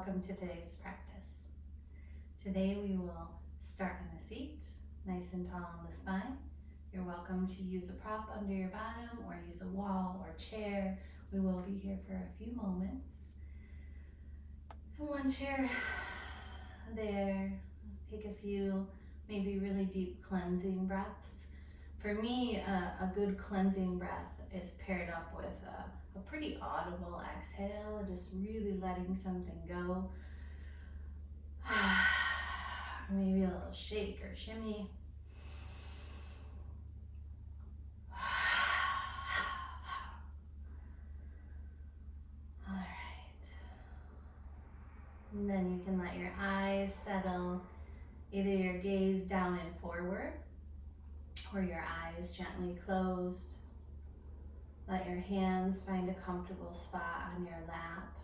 welcome to today's practice. Today we will start in a seat, nice and tall on the spine. You're welcome to use a prop under your bottom or use a wall or chair. We will be here for a few moments. And once you're there, take a few maybe really deep cleansing breaths. For me, a good cleansing breath is paired up with a pretty audible exhale, just really letting something go. Maybe a little shake or shimmy. All right. And then you can let your eyes settle, either your gaze down and forward or your eyes gently closed. Let your hands find a comfortable spot on your lap.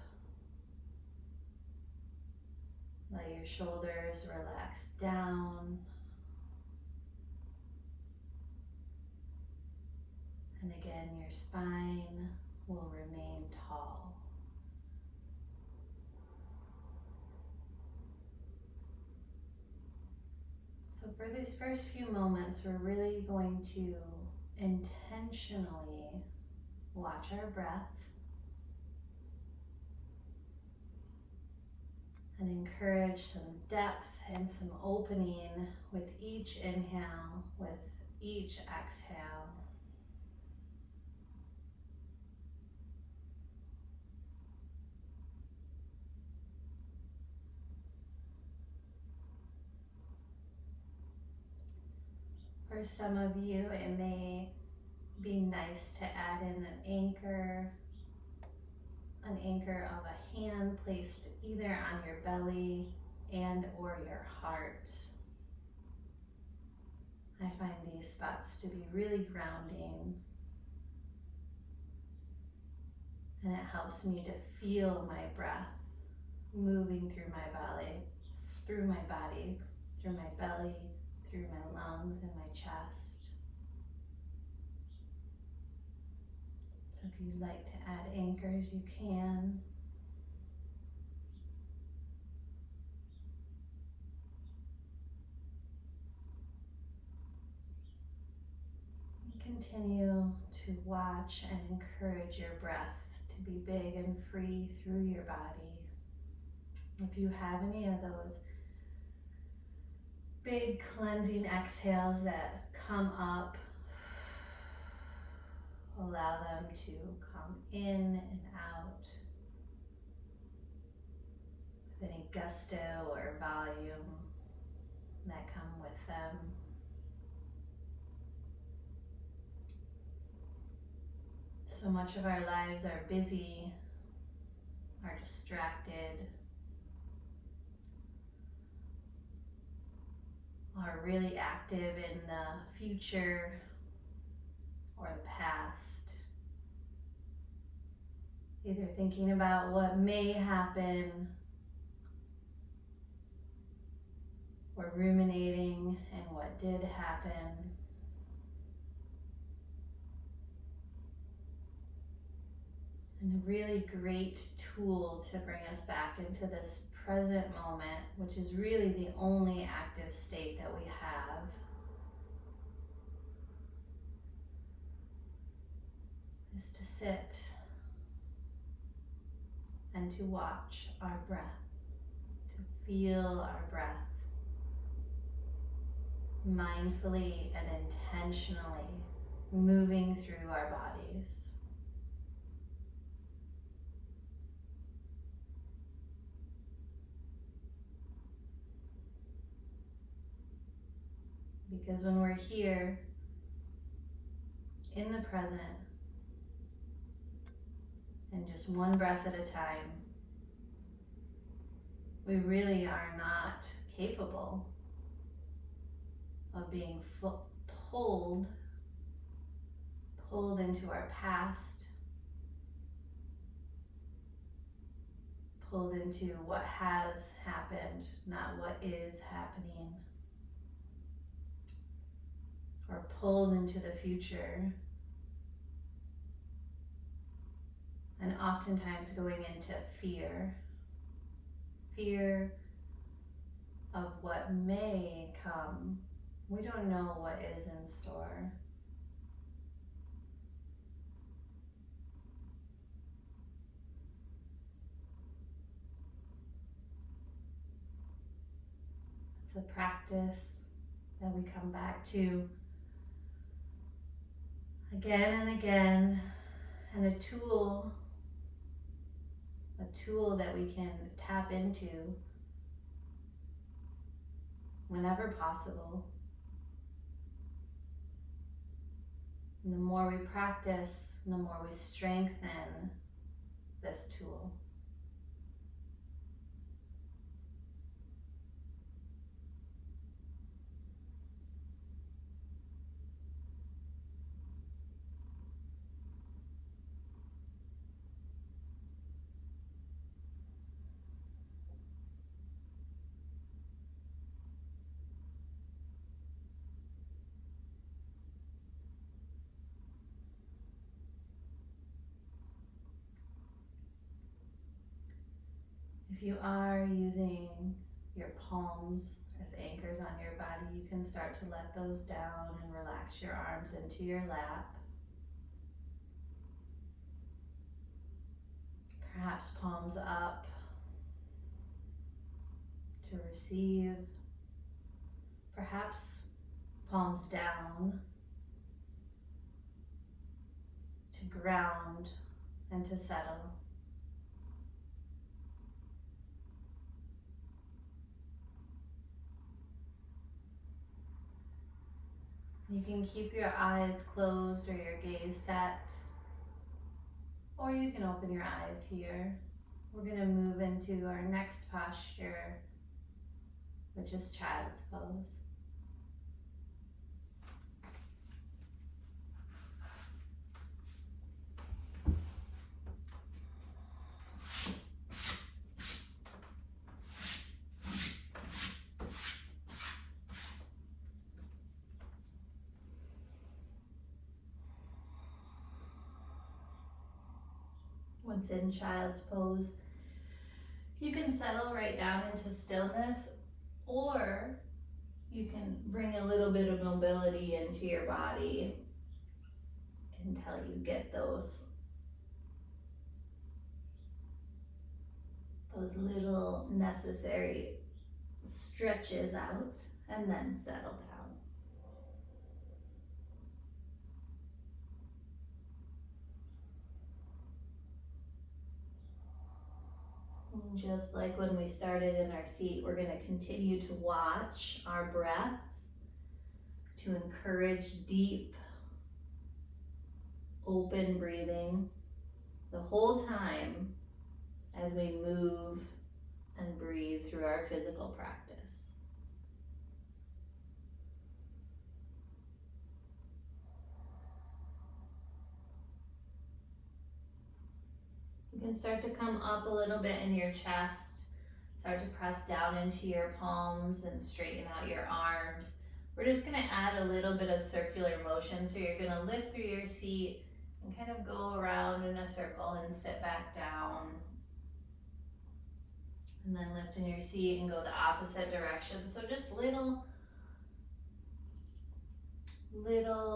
Let your shoulders relax down. And again, your spine will remain tall. So for these first few moments, we're really going to intentionally watch our breath and encourage some depth and some opening with each inhale, with each exhale. For some of you, it may be nice to add in an anchor of a hand placed either on your belly and or your heart. I find these spots to be really grounding, and it helps me to feel my breath moving through my body, through my belly, through my lungs and my chest. So if you'd like to add anchors, you can. Continue to watch and encourage your breath to be big and free through your body. If you have any of those big cleansing exhales that come up, allow them to come in and out with any gusto or volume that come with them. So much of our lives are busy, are distracted, are really active in the future or the past, either thinking about what may happen or ruminating in what did happen. And a really great tool to bring us back into this present moment, which is really the only active state that we have, is to sit and to watch our breath, to feel our breath mindfully and intentionally moving through our bodies. Because when we're here in the present and just one breath at a time, we really are not capable of being pulled into our past, pulled into what has happened, not what is happening, or pulled into the future, and oftentimes going into fear. fear of what may come. We don't know what is in store. It's a practice that we come back to again and again, and a tool that we can tap into whenever possible. And the more we practice, the more we strengthen this tool. If you are using your palms as anchors on your body, you can start to let those down and relax your arms into your lap. Perhaps palms up to receive. Perhaps palms down to ground and to settle. You can keep your eyes closed or your gaze set, or you can open your eyes here. We're going to move into our next posture, which is child's pose. Once in child's pose, you can settle right down into stillness, or you can bring a little bit of mobility into your body until you get those little necessary stretches out, and then settle down. And just like when we started in our seat, we're going to continue to watch our breath to encourage deep, open breathing the whole time as we move and breathe through our physical practice. You can start to come up a little bit in your chest, start to press down into your palms and straighten out your arms. We're just going to add a little bit of circular motion, so you're going to lift through your seat and kind of go around in a circle and sit back down. And then lift in your seat and go the opposite direction. So just little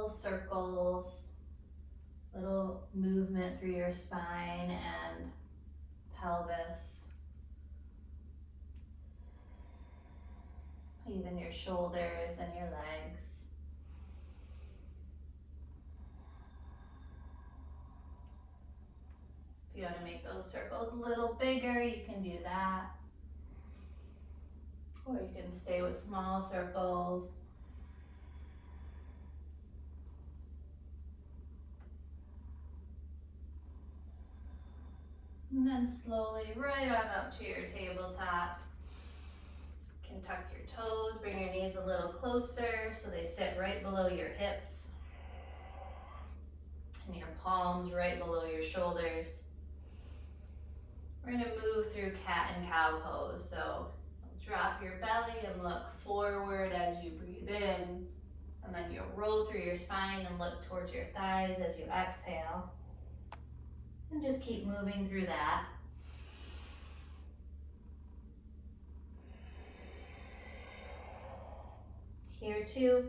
circles, little movement through your spine and pelvis, even your shoulders and your legs. If you want to make those circles a little bigger, you can do that. Or you can stay with small circles. And then slowly right on up to your tabletop. You can tuck your toes, bring your knees a little closer so they sit right below your hips. And your palms right below your shoulders. We're going to move through cat and cow pose. So drop your belly and look forward as you breathe in. And then you'll roll through your spine and look towards your thighs as you exhale. And just keep moving through that. here too.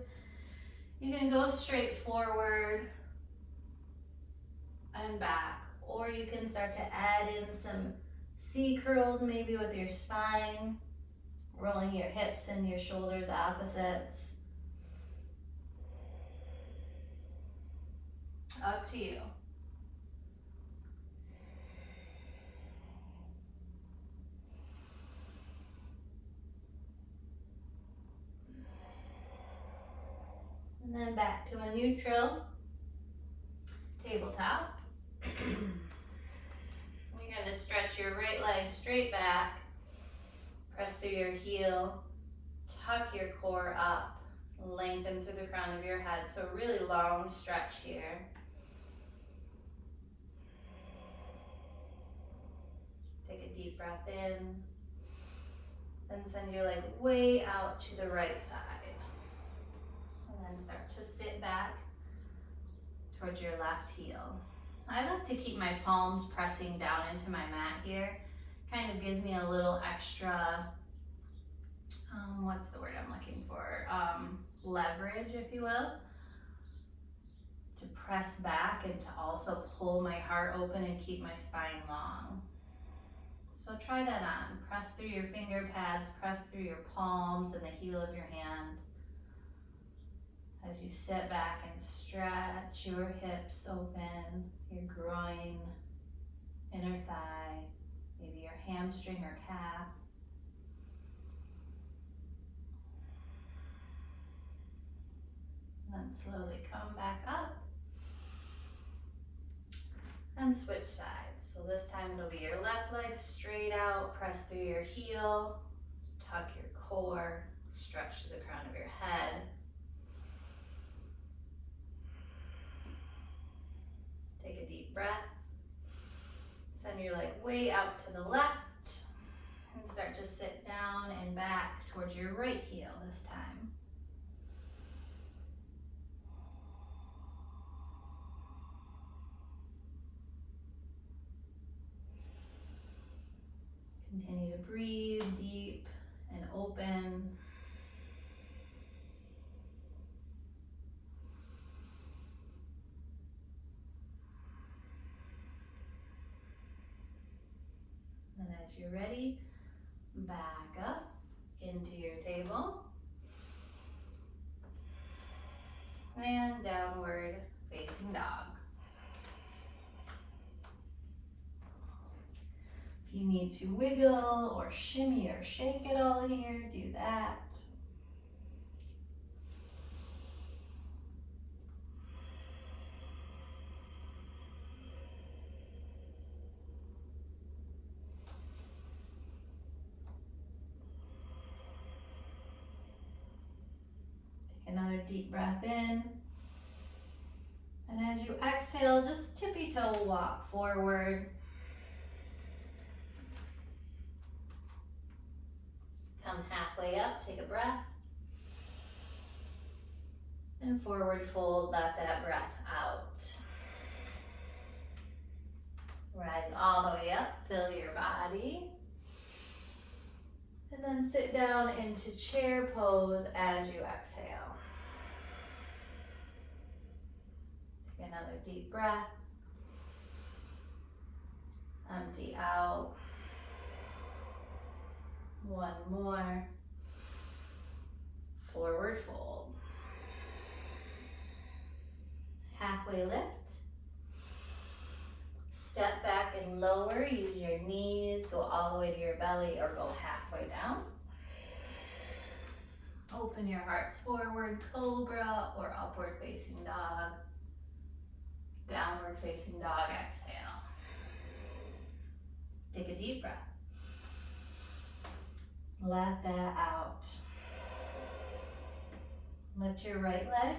You can go straight forward and back, or you can start to add in some C curls maybe with your spine, rolling your hips and your shoulders opposites. Up to you. And then back to a neutral tabletop. You're going to stretch your right leg straight back, press through your heel, tuck your core up, lengthen through the crown of your head. So a really long stretch here. Take a deep breath in, then send your leg way out to the right side. And then start to sit back towards your left heel. I like to keep my palms pressing down into my mat here. Kind of gives me a little extra, what's the word I'm looking for? Leverage, if you will. To press back and to also pull my heart open and keep my spine long. So try that on. Press through your finger pads, press through your palms and the heel of your hand. As you sit back and stretch your hips open, your groin, inner thigh, maybe your hamstring or calf. And then slowly come back up and switch sides. So this time it'll be your left leg straight out, press through your heel, tuck your core, stretch to the crown of your head. Take a deep breath. Send your leg way out to the left and start to sit down and back towards your right heel this time. Continue to breathe deep and open. And as you're ready, back up into your table and downward facing dog. If you need to wiggle or shimmy or shake it all here, do that. Take another deep breath in. And as you exhale, just tippy toe walk forward. Come halfway up, take a breath. And forward fold, let that breath out. Rise all the way up, fill your body. And then sit down into chair pose as you exhale. Take another deep breath. Empty out. One more. Forward fold. Halfway lift. Step back and lower. Use your knees. Go all the way to your belly or go halfway down. Open your hearts forward, cobra or upward facing dog. Downward facing dog, exhale. Take a deep breath. Let that out. Lift your right leg,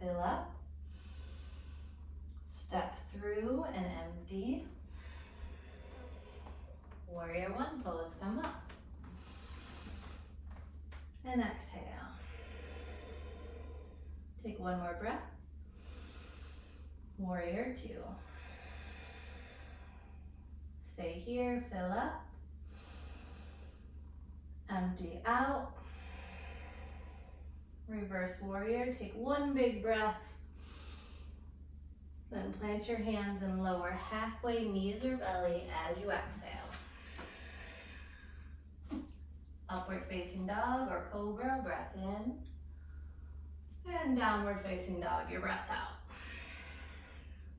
fill up. Step through and empty. Warrior one pose, come up. And exhale. Take one more breath. Warrior two. Stay here, fill up. Empty out. Reverse warrior, take one big breath. Then plant your hands and lower halfway, knees or belly as you exhale. Upward facing dog or cobra, breath in. And downward facing dog, your breath out.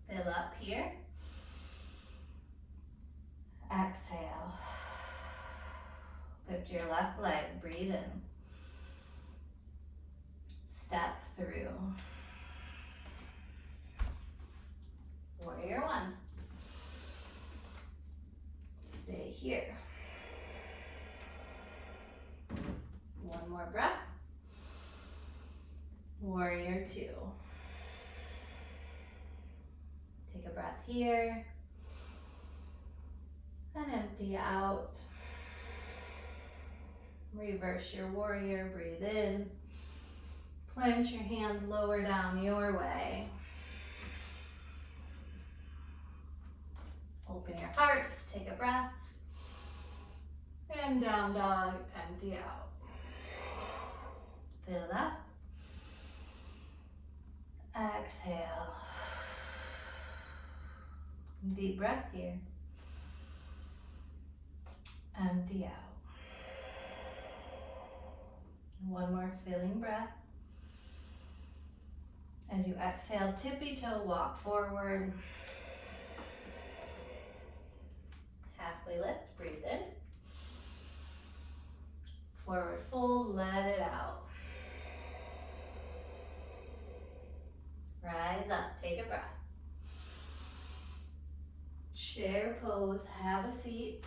Fill up here. Exhale. Lift your left leg, breathe in. Step through. Warrior one. Stay here. One more breath. Warrior two. Take a breath here. And empty out. Reverse your warrior, breathe in. Plant your hands lower down your way. Open your hearts, take a breath. And down dog, empty out. Fill up. Exhale. Deep breath here. Empty out. One more filling breath. As you exhale, tippy toe walk forward. Halfway lift, breathe in. Forward fold, let it out. Rise up, take a breath. Chair pose, have a seat.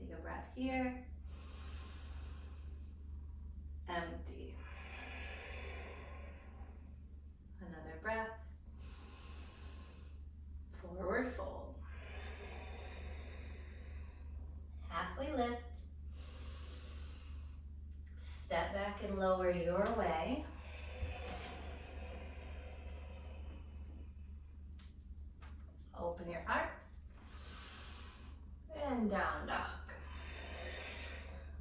Take a breath here. Empty. Another breath. Forward fold. Halfway lift. Step back and lower your way. Open your hearts. And down dog.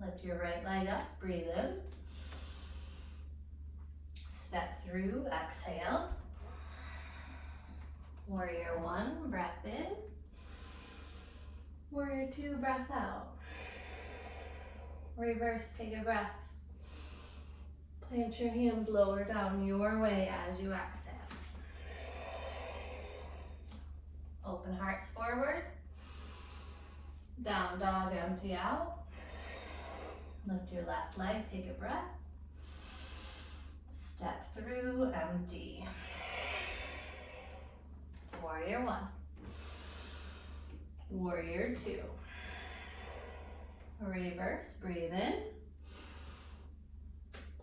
Lift your right leg up, breathe in. Step through, exhale. Warrior one, breath in. Warrior two, breath out. Reverse, take a breath. Plant your hands lower down your way as you exhale. Open hearts forward. Down dog, empty out. Lift your left leg, take a breath. Step through, empty. Warrior one. Warrior two. Reverse, breathe in.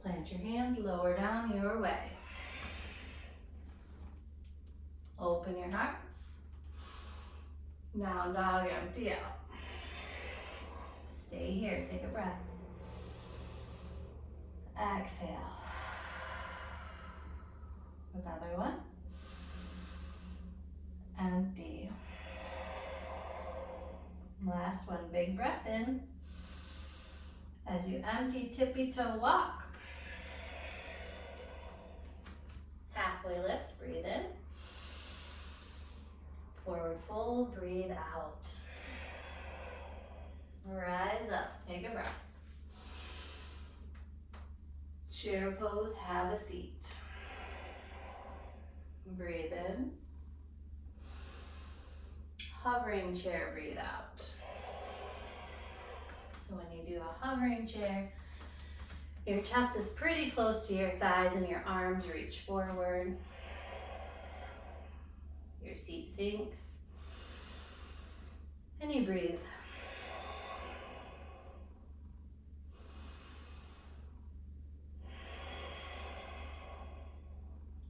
Plant your hands lower down your way. Open your hearts. Down dog, empty out. Stay here, take a breath. Exhale. Another one. Empty. Last one, big breath in. As you empty, tippy toe walk. Halfway lift, breathe in. Forward fold, breathe out. Rise up, take a breath. Chair pose, have a seat. Breathe in. Hovering chair, breathe out. So when you do a hovering chair, your chest is pretty close to your thighs and your arms reach forward. Your seat sinks. And you breathe.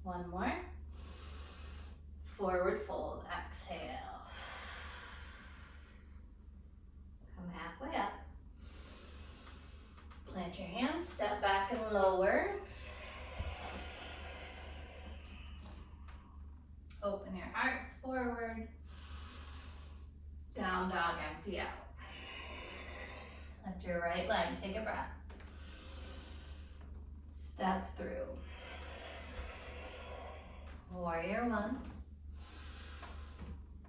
One more. Forward fold, exhale. Come halfway up. Plant your hands, step back and lower. Open your hearts forward. Down dog, empty out. Lift your right leg, take a breath. Step through. Warrior 1.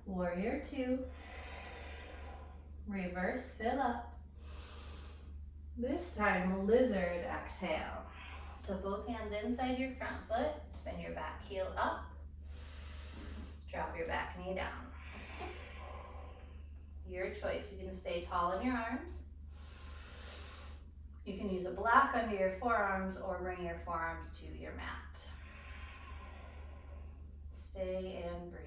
Warrior 2. Reverse, fill up. This time, lizard exhale. So both hands inside your front foot, spin your back heel up, drop your back knee down. Your choice, you can stay tall in your arms. You can use a block under your forearms or bring your forearms to your mat. Stay and breathe.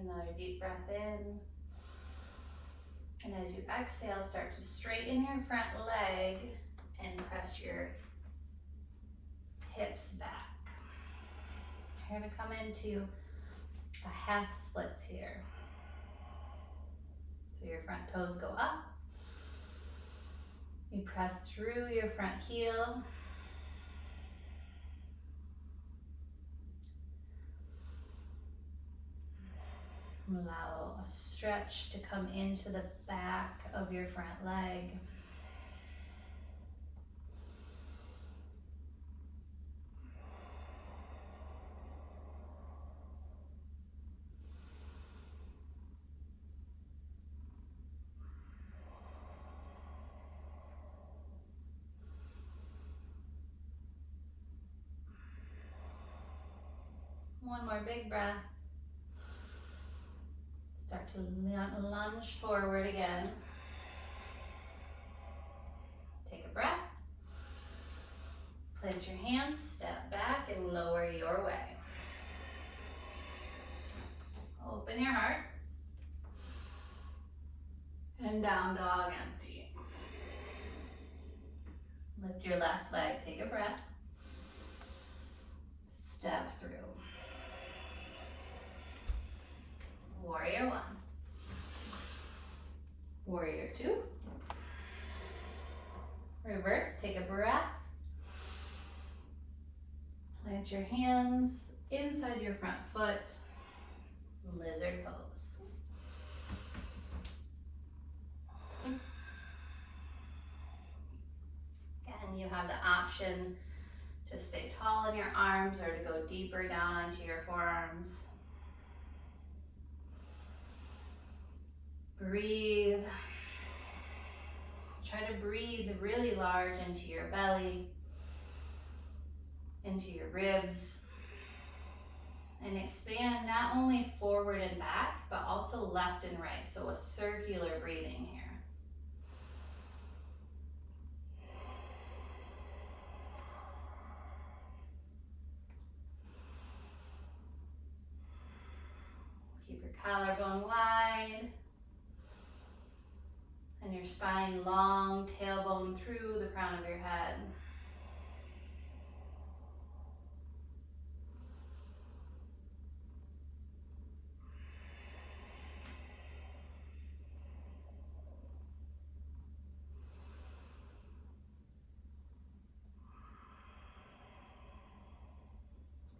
Another deep breath in. And as you exhale, start to straighten your front leg and press your hips back. You're going to come into a half splits here. So your front toes go up. You press through your front heel. Allow a stretch to come into the back of your front leg. One more big breath. Start to lunge forward again. Take a breath. Plant your hands, step back, and lower your way. Open your hearts. And down dog, empty. Lift your left leg, take a breath. Step through. Warrior 1. Warrior 2. Reverse, take a breath. Plant your hands inside your front foot. Lizard pose. Again, you have the option to stay tall in your arms or to go deeper down onto your forearms. Breathe. Try to breathe really large into your belly, into your ribs, and expand not only forward and back, but also left and right. So a circular breathing here. Keep your collarbone wide. And your spine long, tailbone through the crown of your head.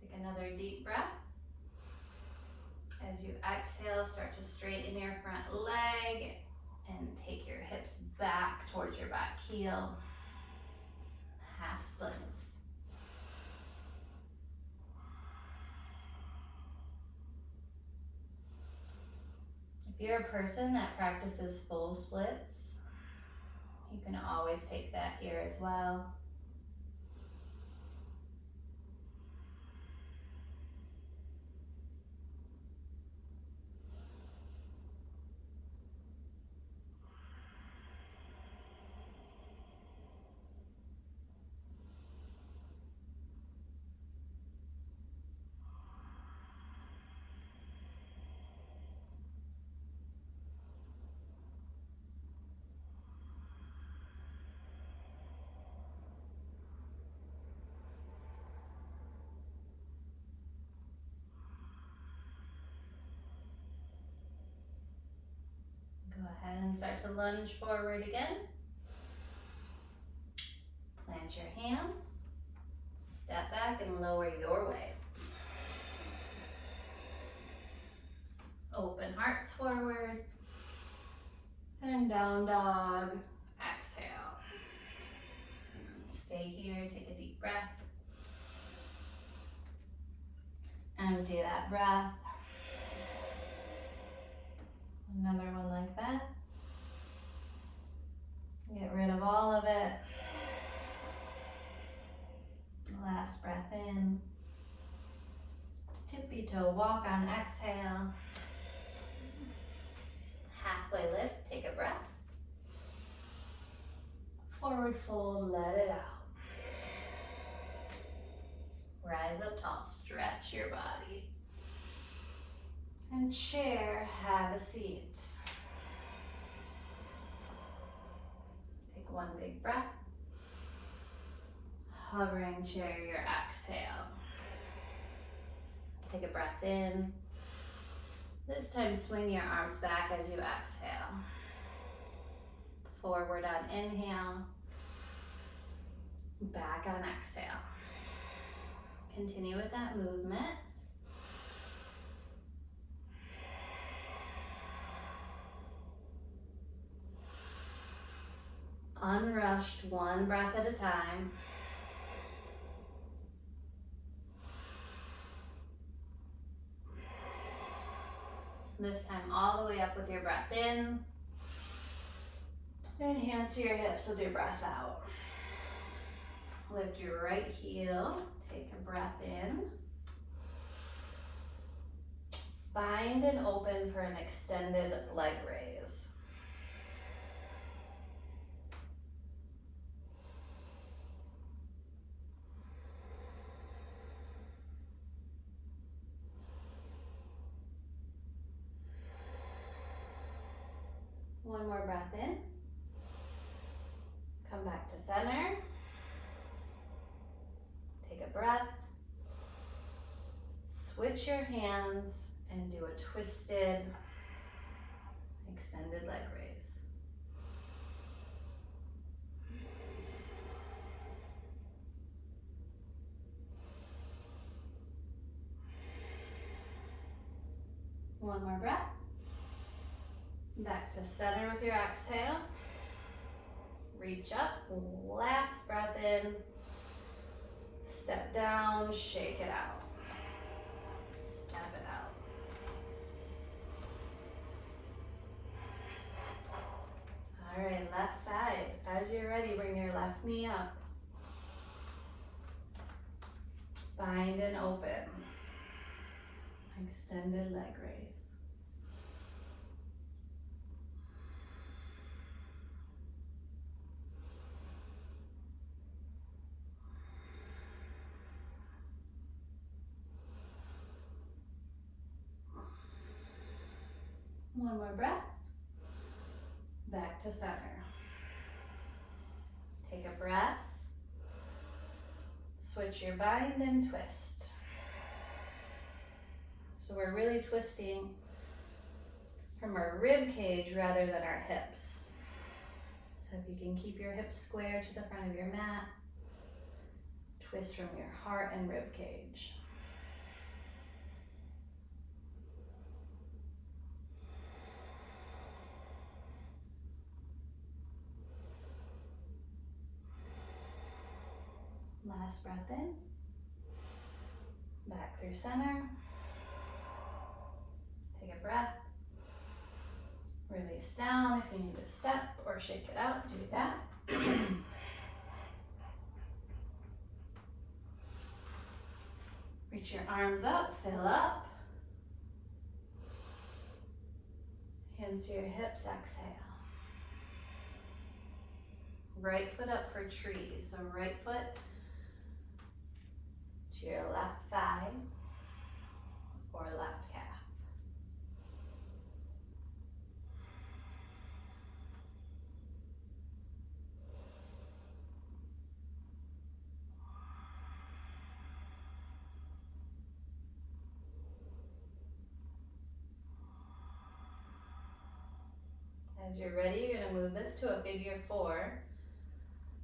Take another deep breath. As you exhale, start to straighten your front leg and take your hips back towards your back heel. Half splits. If you're a person that practices full splits, you can always take that here as well. ahead and start to lunge forward again. Plant your hands. Step back and lower your weight. Open hearts forward. And down dog. Exhale. Stay here, take a deep breath. Empty that breath. Another one like that. Get rid of all of it. Last breath in. Tippy toe walk on exhale. Halfway lift, take a breath. Forward fold, let it out. Rise up tall, stretch your body. And chair, have a seat. Take one big breath. Hovering chair, your exhale. Take a breath in. This time swing your arms back as you exhale. Forward on inhale. Back on exhale. Continue with that movement. Unrushed, one breath at a time. This time all the way up with your breath in. And hands to your hips with your breath out. Lift your right heel, take a breath in. Bind and open for an extended leg raise. One more breath in. Come back to center. Take a breath. Switch your hands and do a twisted, extended leg raise. One more breath. Back to center with your exhale. Reach up, last breath in. Step down, shake it out. Step it out. All right, left side. As you're ready, bring your left knee up. Bind and open. Extended leg raise. One more breath. Back to center. Take a breath. Switch your bind and twist. So we're really twisting from our rib cage rather than our hips. So if you can keep your hips square to the front of your mat, twist from your heart and rib cage. Last breath in. Back through center. Take a breath. Release down. If you need to step or shake it out, do that. Reach your arms up, fill up. Hands to your hips, exhale. Right foot up for trees. So right foot to your left thigh or left calf. As you're ready, you're going to move this to a figure 4.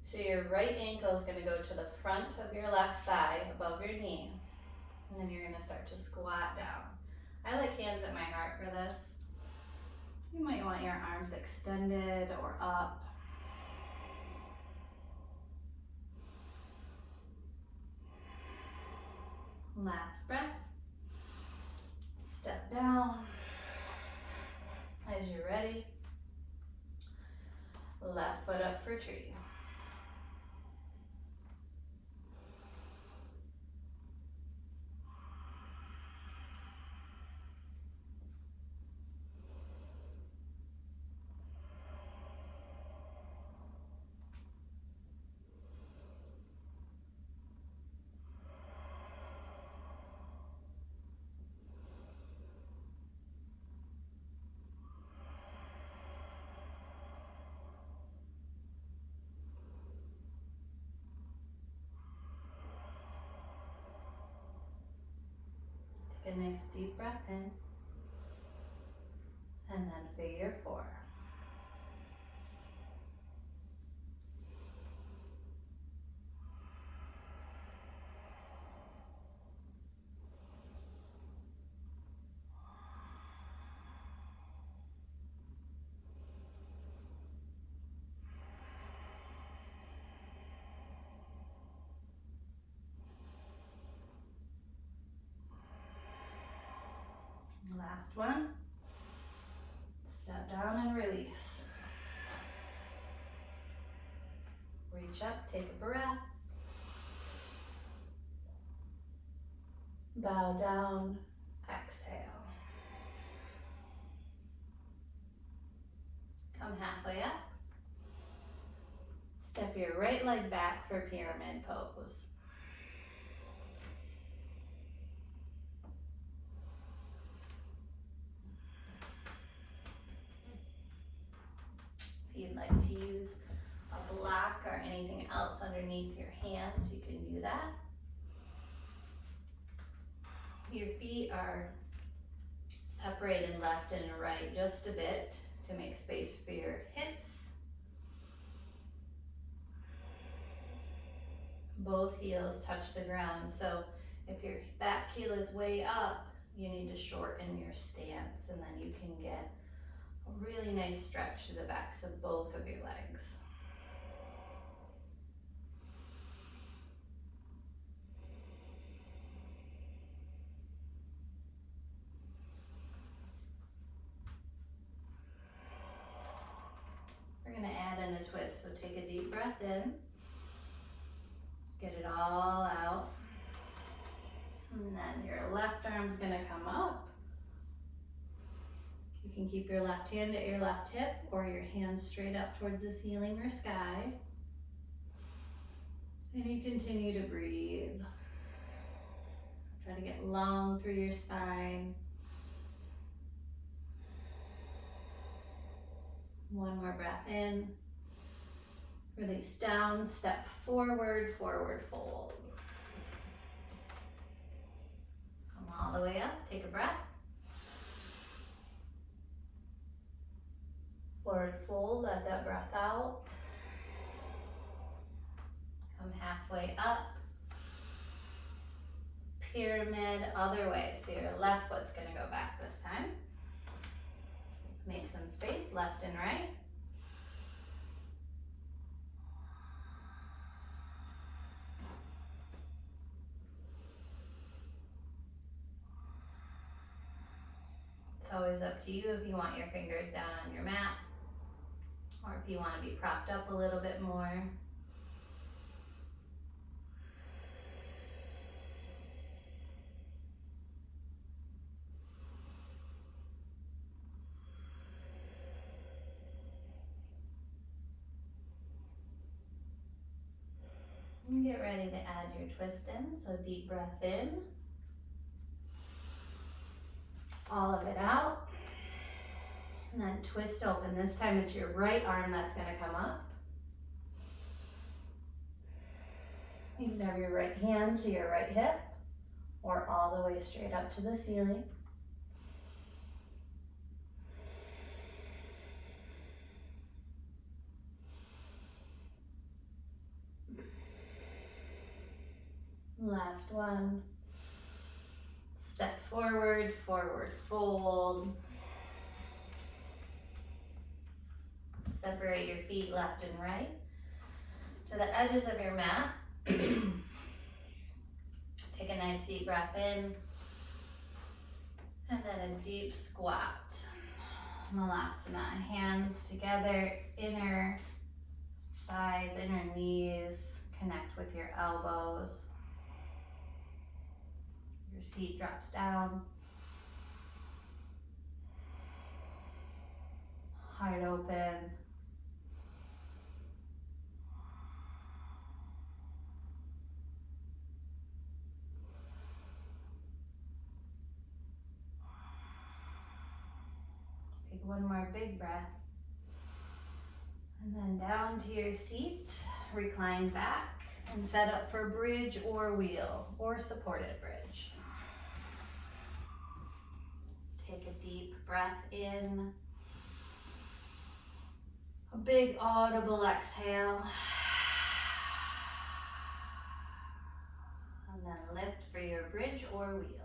So your right ankle is going to go to the front of your left thigh above your knee. And then you're going to start to squat down. I like hands at my heart for this. You might want your arms extended or up. Last breath. Step down. As you're ready, left foot up for tree. Take a nice deep breath in, and then figure 4. Last one. Step down and release. Reach up, take a breath. Bow down, exhale. Come halfway up. Step your right leg back for pyramid pose. If you'd like to use a block or anything else underneath your hands, you can do that. Your feet are separated left and right just a bit to make space for your hips. Both heels touch the ground, so if your back heel is way up, you need to shorten your stance, and then you can get a really nice stretch to the backs of both of your legs. We're going to add in a twist, so take a deep breath in, get it all out, and then your left arm's going to come up. You can keep your left hand at your left hip or your hands straight up towards the ceiling or sky. And you continue to breathe. Try to get long through your spine. One more breath in. Release down, step forward, forward fold. Come all the way up, take a breath. Forward fold, let that breath out. Come halfway up. Pyramid, other way. So your left foot's gonna go back this time. Make some space, left and right. It's always up to you if you want your fingers down on your mat, or if you want to be propped up a little bit more. And get ready to add your twist in, so deep breath in. All of it out. And then twist open. This time it's your right arm that's going to come up. You can have your right hand to your right hip or all the way straight up to the ceiling. Last one. Step forward, forward fold. Separate your feet left and right to the edges of your mat. Take a nice deep breath in. And then a deep squat. Malasana, hands together, inner thighs, inner knees, connect with your elbows. Your seat drops down. Heart open. Take one more big breath. And then down to your seat, recline back and set up for bridge or wheel or supported bridge. Take a deep breath in. A big audible exhale. And then lift for your bridge or wheel.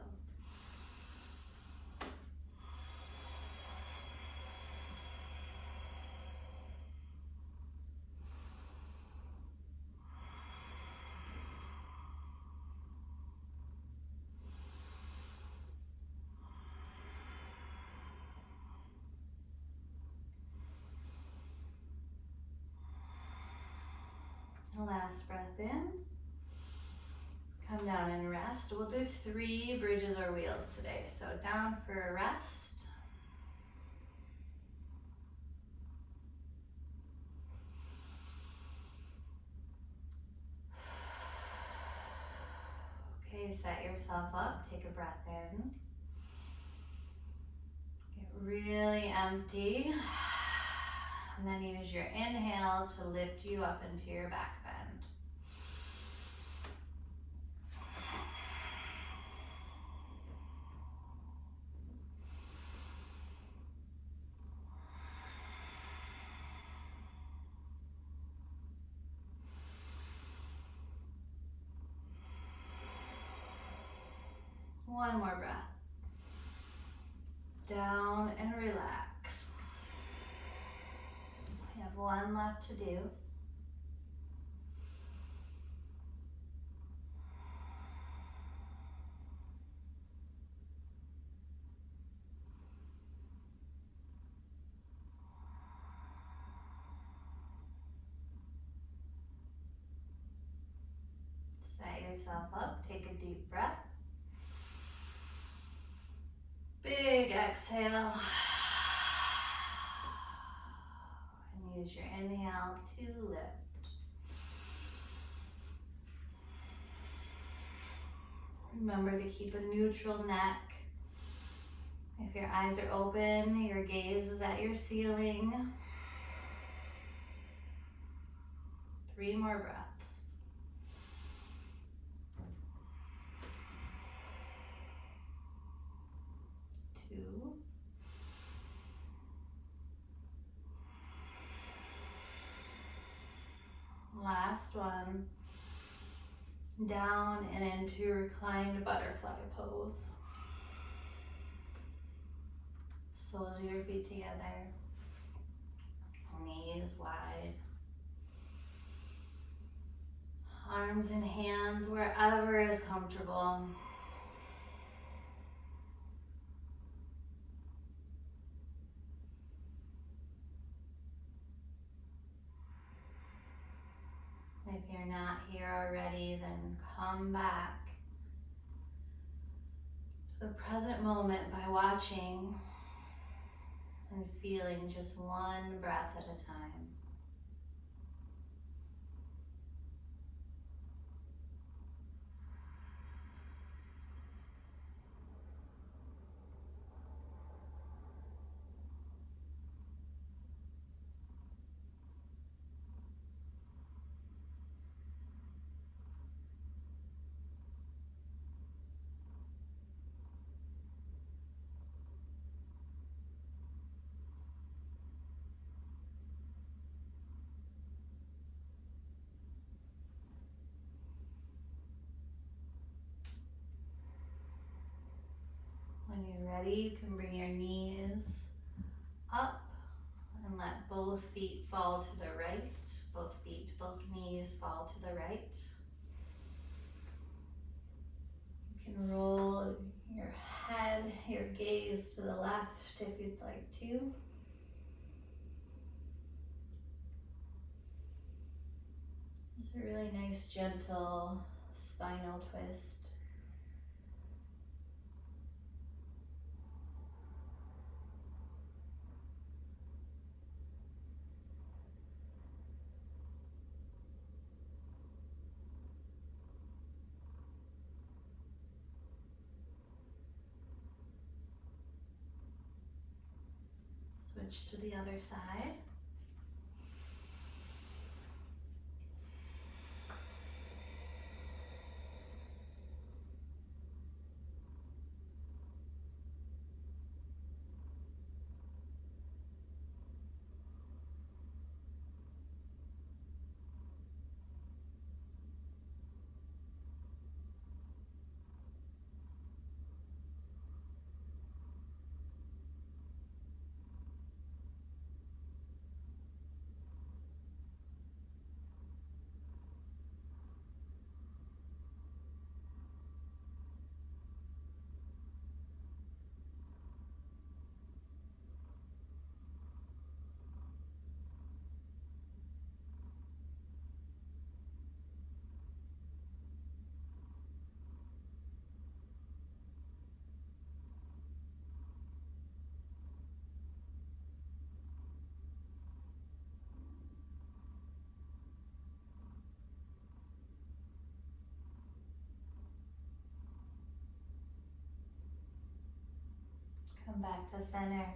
Last breath in. Come down and rest. We'll do 3 bridges or wheels today. So down for a rest. Okay, set yourself up. Take a breath in. Get really empty. And then use your inhale to lift you up into your back bend. One more breath. Down and relax. We have one left to do. Set yourself up, take a deep breath. Big exhale. And use your inhale to lift. Remember to keep a neutral neck. If your eyes are open, your gaze is at your ceiling. 3 more breaths. 2. Last one. Down and into reclined butterfly pose. Soles of your feet together. Knees wide. Arms and hands wherever is comfortable. If you're not here already, then come back to the present moment by watching and feeling just one breath at a time. When you're ready, you can bring your knees up and let both feet fall to the right. Both feet, both knees fall to the right. You can roll your head, your gaze to the left if you'd like to. It's a really nice, gentle spinal twist. Switch to the other side. Come back to center.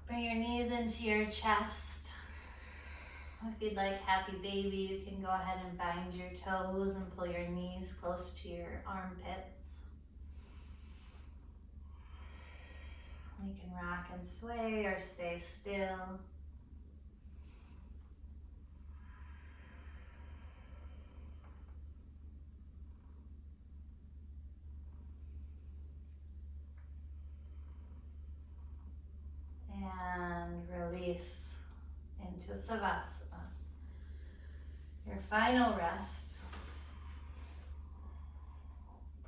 Bring your knees into your chest. If you'd like happy baby, you can go ahead and bind your toes and pull your knees close to your armpits. You can rock and sway or stay still. And release into Savasana. Your final rest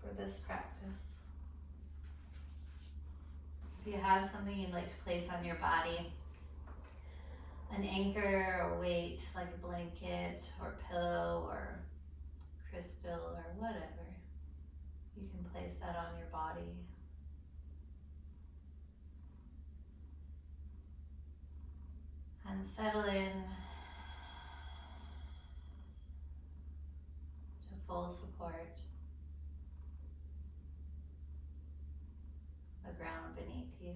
for this practice. If you have something you'd like to place on your body, an anchor or weight like a blanket or pillow or crystal or whatever, you can place that on your body. And settle in to full support, the ground beneath you.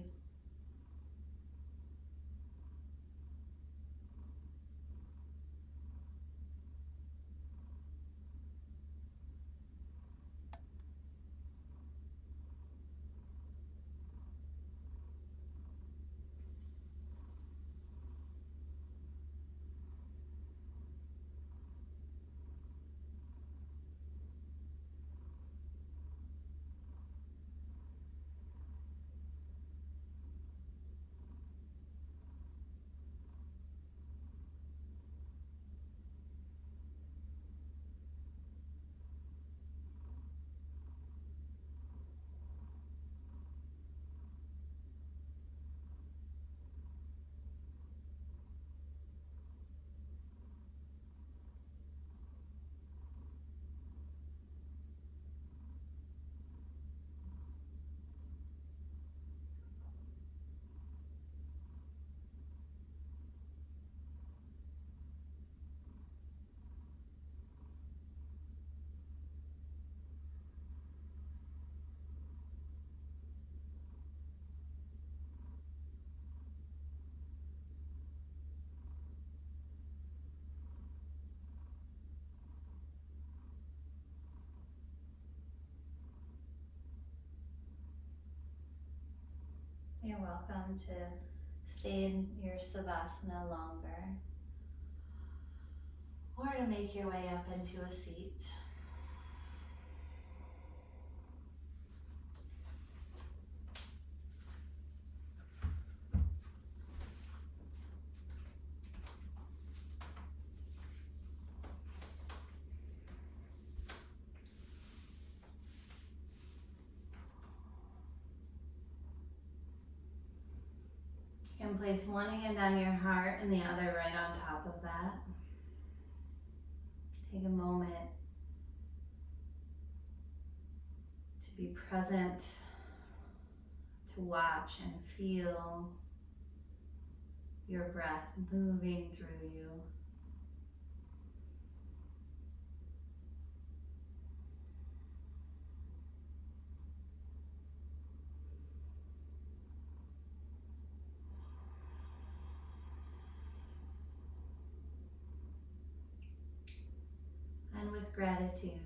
You're welcome to stay in your Savasana longer or to make your way up into a seat. You can place one hand on your heart and the other right on top of that. Take a moment to be present, to watch and feel your breath moving through you. And with gratitude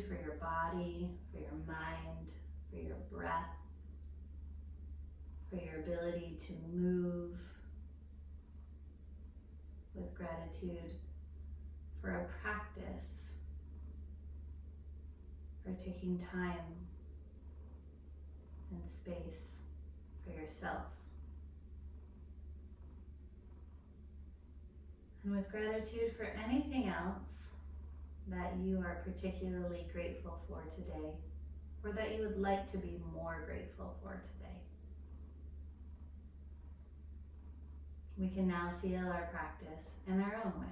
for your body, for your mind, for your breath, for your ability to move, with gratitude for a practice, for taking time and space for yourself. And with gratitude for anything else that you are particularly grateful for today, or that you would like to be more grateful for today. We can now seal our practice in our own way.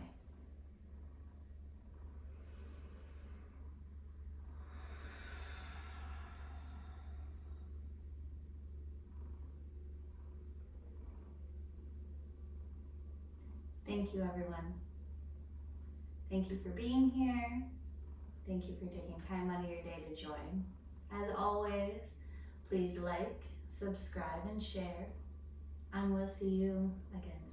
Thank you, everyone. Thank you for being here. Thank you for taking time out of your day to join. As always, please like, subscribe, and share, and we'll see you again soon.